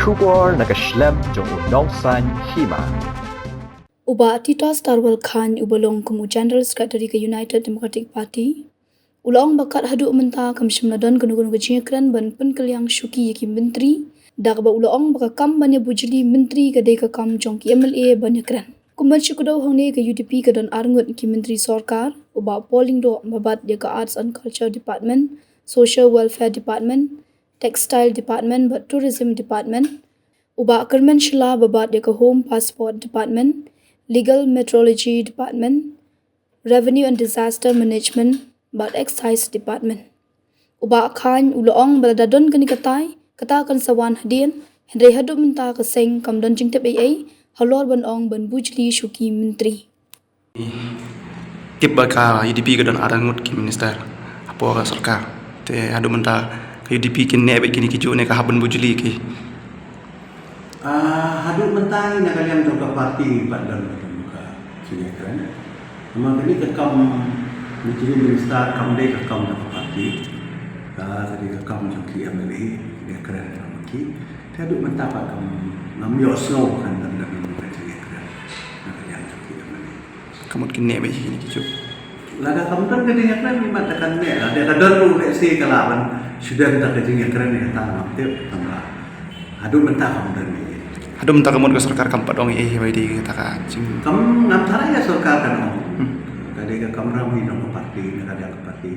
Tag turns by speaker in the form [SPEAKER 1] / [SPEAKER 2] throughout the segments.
[SPEAKER 1] Shubor nakaslem jong unongsan Hima.
[SPEAKER 2] Uba Titos Tarwal Khan ubalong kumu General Secretary ke United Democratic Party. Ulang bakat haduk mentah kam shimladon kenu-kenu kejingkran ban penkeliang Shuki yaki Myntri. Dak ba ulang bakakam banyak Bujli Myntri ke deka kam jong ki MLA banyakran. Kumban syukudau hongne ke UDP ke don arngut ki Myntri Sorkar. Uba polling do babat dia ke Arts and Culture Department, Social Welfare Department, Textile Department, but Tourism Department. Uba kerman shila babat dia ke Home Passport Department, Legal Metrology Department, Revenue and Disaster Management, but Excise Department. Uba khan uloong baladadon kani katai, kata kan sawan hadian, Henry hadu minta keseng kam don Jingtip Eiei, Halor ban ong ban Bujli Shuki Myntri.
[SPEAKER 3] Kip baka UDP ke don arangut ki minister apo ka sarkar te hadu menta ke UDP kin ne be kini kiju ne ka haban Bujli ki
[SPEAKER 4] hadut mentai nak kalian ke parti badan muka sini kan. Memang ini kekam menjadi minister kam dek kekam ke parti. Tadi kekam Shuki MLA dia keren lagi. Hadut mentai pak kam namyo snow kan dan muka sini keren. Nak kalian Shuki MLA.
[SPEAKER 3] kamut kin ne be kini kiju
[SPEAKER 4] Laga kamu kan kedingin keren ni matakan ne. Ada kadar lu si kalawan sudah tak kedingin keren ni tanam tip tambah. Hadut mentai kamu dan ni.
[SPEAKER 3] hadu menta kamut ke sarkar kampat dongbai di taka jing
[SPEAKER 4] Kamu namtara ya sorkar kan om. Kali ke kamu ramai dong ke parti, nak ada ke parti.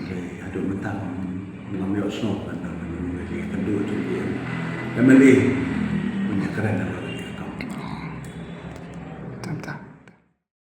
[SPEAKER 4] Jadi ada mentang mengambil snow kan dan menjadi kedua tu dia. MLA punya keren